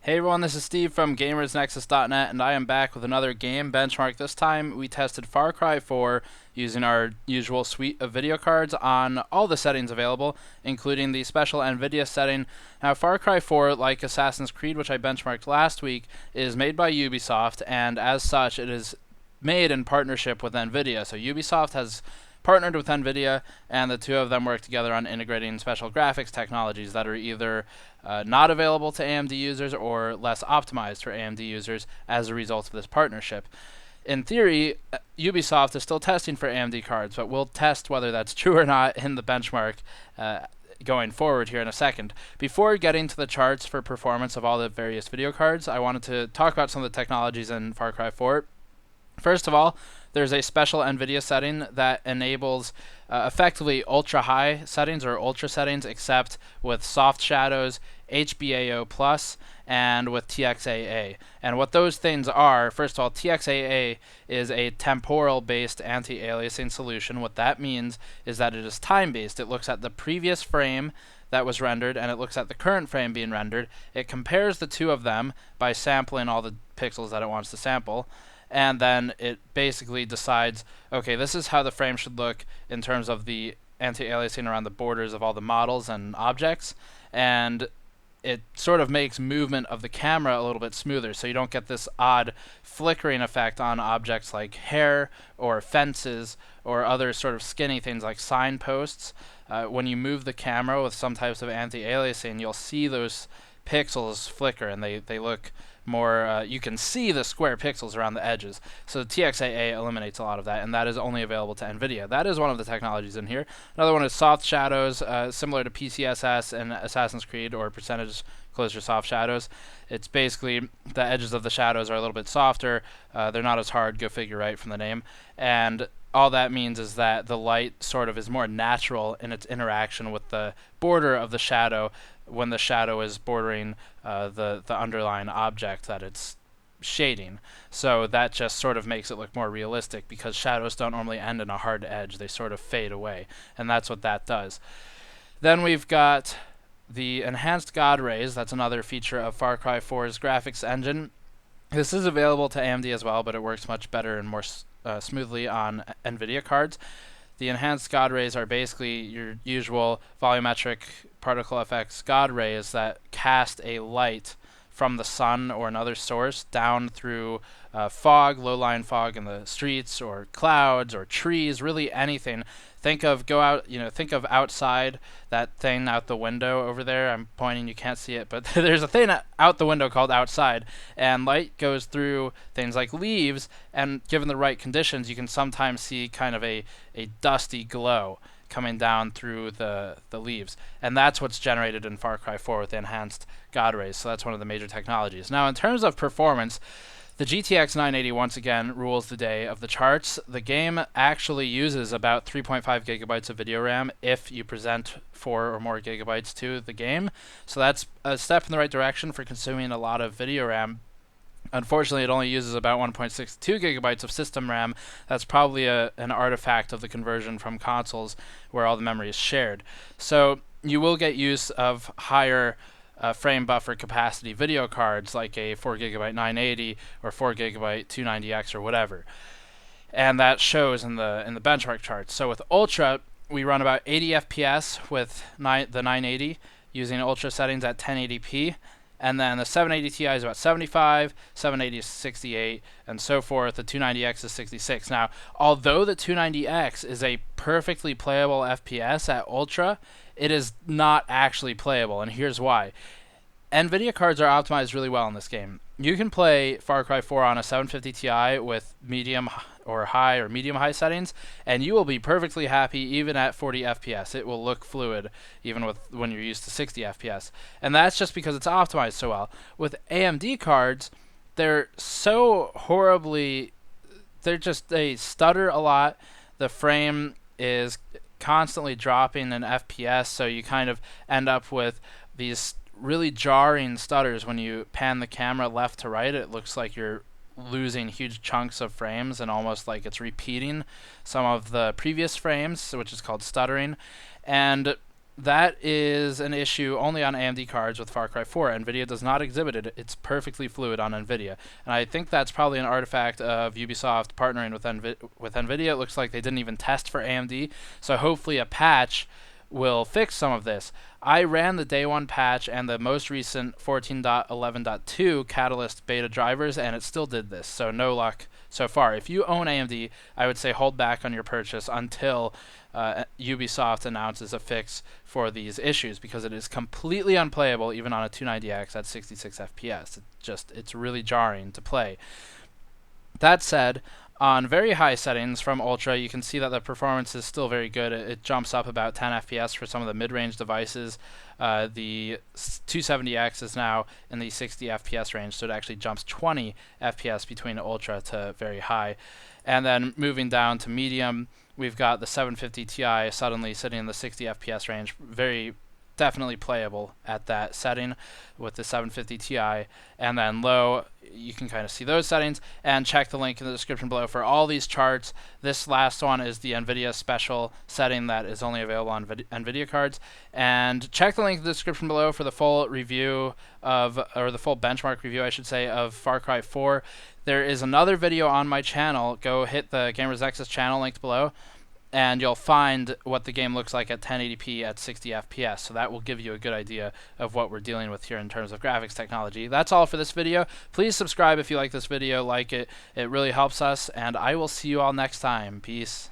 Hey everyone, this is Steve from GamersNexus.net, and I am back with another game benchmark. This time we tested Far Cry 4 using our usual suite of video cards on all the settings available, including the special NVidia setting. Now, Far Cry 4, like Assassin's Creed, which I benchmarked last week, is made by Ubisoft, and as such, it is made in partnership with NVIDIA. So Ubisoft has partnered with NVIDIA, and the two of them work together on integrating special graphics technologies that are either not available to AMD users or less optimized for AMD users as a result of this partnership. In theory, Ubisoft is still testing for AMD cards, but we'll test whether that's true or not in the benchmark going forward here in a second. Before getting to the charts for performance of all the various video cards, I wanted to talk about some of the technologies in Far Cry 4. First of all, there's a special NVIDIA setting that enables effectively ultra high settings or ultra settings, except with soft shadows, HBAO plus, and with Txaa. And what those things are, first of all, Txaa is a temporal based anti-aliasing solution. What that means is that it is time based. It looks at the previous frame that was rendered and it looks at the current frame being rendered. It compares the two of them by sampling all the pixels that it wants to sample, and then it basically decides, okay, this is how the frame should look in terms of the anti-aliasing around the borders of all the models and objects, and it sort of makes movement of the camera a little bit smoother, so you don't get this odd flickering effect on objects like hair or fences or other sort of skinny things like signposts. When you move the camera with some types of anti-aliasing, you'll see those pixels flicker, and they look more, you can see the square pixels around the edges. So Txaa eliminates a lot of that, and that is only available to NVIDIA. That is one of the technologies in here. Another one is soft shadows, similar to PCSS and Assassin's Creed, or percentage closure soft shadows. It's basically the edges of the shadows are a little bit softer. They're not as hard, go figure, right, from the name. And all that means is that the light sort of is more natural in its interaction with the border of the shadow when the shadow is bordering the underlying object that it's shading. So that just sort of makes it look more realistic, because shadows don't normally end in a hard edge. They sort of fade away, and that's what that does. Then we've got the enhanced God rays. That's another feature of Far Cry 4's graphics engine. This is available to AMD as well, but it works much better and more smoothly on NVIDIA cards. The enhanced God rays are basically your usual volumetric particle effects God rays that cast a light from the sun or another source down through fog, low-lying fog in the streets, or clouds, or trees, really anything. Think of think of outside, that thing out the window over there. I'm pointing, you can't see it, but there's a thing out the window called outside, and light goes through things like leaves, and given the right conditions, you can sometimes see kind of a dusty glow coming down through the leaves. And that's what's generated in Far Cry 4 with the enhanced God rays. So that's one of the major technologies. Now, in terms of performance, the GTX 980 once again rules the day of the charts. The game actually uses about 3.5 gigabytes of video RAM if you present 4 or more gigabytes to the game. So that's a step in the right direction for consuming a lot of video RAM. Unfortunately, it only uses about 1.62 gigabytes of system RAM. That's probably an artifact of the conversion from consoles where all the memory is shared. So you will get use of higher frame buffer capacity video cards like a 4 gigabyte 980 or 4 gigabyte 290X or whatever. And that shows in the benchmark charts. So with Ultra, we run about 80 FPS with the 980 using Ultra settings at 1080p. And then the 780 Ti is about 75, 780 is 68, and so forth. The 290X is 66. Now, although the 290X is a perfectly playable FPS at Ultra, it is not actually playable, and here's why. NVIDIA cards are optimized really well in this game. You can play Far Cry 4 on a 750 Ti with medium or high or medium high settings, and you will be perfectly happy even at 40 FPS. It will look fluid even when you're used to 60 FPS. And that's just because it's optimized so well. With AMD cards, they're so horribly, they stutter a lot. The frame is constantly dropping in FPS, so you kind of end up with these really jarring stutters when you pan the camera left to right. It looks like you're losing huge chunks of frames and almost like it's repeating some of the previous frames, which is called stuttering. And that is an issue only on AMD cards with Far Cry 4. NVIDIA does not exhibit it. It's perfectly fluid on NVIDIA. And I think that's probably an artifact of Ubisoft partnering with NVIDIA. It looks like they didn't even test for AMD. So hopefully a patch will fix some of this. I ran the day one patch and the most recent 14.11.2 Catalyst beta drivers, and it still did this, so no luck so far. If you own AMD, I would say hold back on your purchase until Ubisoft announces a fix for these issues, because it is completely unplayable even on a 290X at 66 FPS. It's really jarring to play. That said, on very high settings from Ultra, you can see that the performance is still very good. It jumps up about 10 FPS for some of the mid-range devices. The 270X is now in the 60 FPS range, so it actually jumps 20 FPS between Ultra to very high. And then moving down to medium, we've got the 750 Ti suddenly sitting in the 60 FPS range. Very definitely playable at that setting with the 750 Ti. And then low, you can kind of see those settings, and check the link in the description below for all these charts. This last one is the NVIDIA special setting that is only available on NVIDIA cards. And check the link in the description below for the full review of, or the full benchmark review, I should say, of Far Cry 4. There is another video on my channel. Go hit the Gamers Nexus channel linked below, and you'll find what the game looks like at 1080p at 60 FPS. So that will give you a good idea of what we're dealing with here in terms of graphics technology. That's all for this video. Please subscribe if you like this video, like it. It really helps us, and I will see you all next time. Peace.